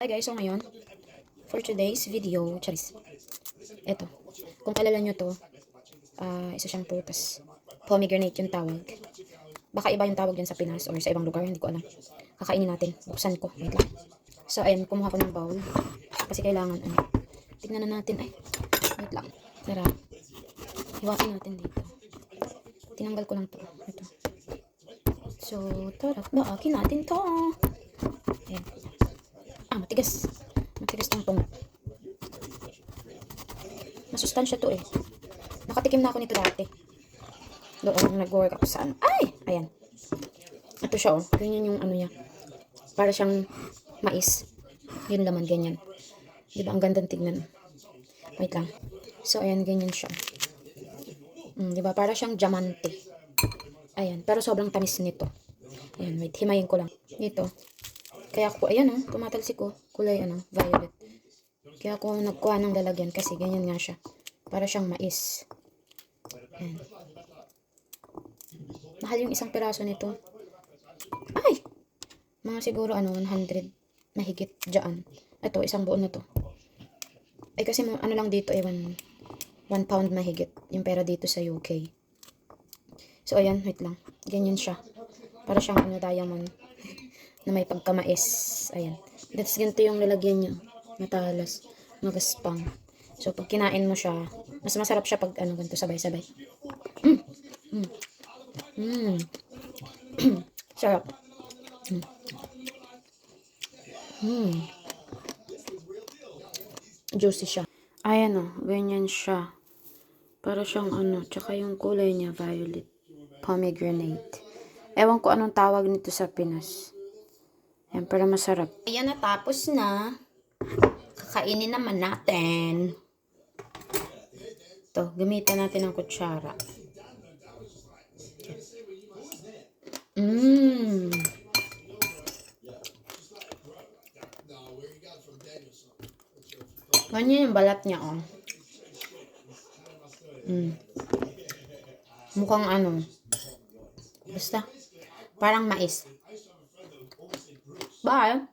Hi guys, so ngayon, for today's video, charis, eto, kung kalala nyo to, isa siyang prutas, pomegranate yung tawag, baka iba yung tawag dyan sa Pinas or sa ibang lugar, hindi ko alam, kakainin natin, buksan ko, wait lang. So ayun, kumuha ko ng bowl, kasi kailangan, tignan na natin, wait lang, sarap, hiwain natin dito, tinanggal ko lang to, ito, so, tara, baakin natin to, ayan, matigas. Matigas tong tunga. Masustansya to eh. Nakatikim na ako nito dati. Doon nag-work ako sa ano. Ay! Ayan. Ito siya oh. Ganyan yung ano niya. Para siyang mais. Yun laman, ganyan. Diba ang gandang tignan. Wait lang. So, ayan, ganyan siya. Diba? Para siyang diamante. Ayan. Pero sobrang tamis nito. Ayan, wait. Himayin ko lang. Dito. Kaya ako, ayan oh. Tumatalsik ko. Kulay ano, violet. Kaya ako nagkuha ng lalagyan kasi ganyan nga siya. Para siyang mais. Ayan. Mahal yung isang piraso nito. Ay! Mga siguro 100 mahigit dyan. Ito, isang buo na to. Ay kasi ano lang dito, 1 pound mahigit. Yung pera dito sa UK. So ayan, wait lang. Ganyan siya. Para siyang diamond. Na may pagkamais. Ayan. That's ganito yung lalagyan niya. Matalas. Magaspang. So, pag kinain mo siya, mas masarap siya pag ganito, sabay-sabay. Sarap. Juicy siya. Ayan ganyan siya. Para siyang tsaka yung kulay niya, violet. Pomegranate. Ewan ko anong tawag nito sa Pinas. Ayan, pero masarap. Ayan, natapos na. Kakainin naman natin. Ito, gamitan natin ng kutsara. Ganyan yung balat niya, oh. Mukhang basta, parang mais. Bye!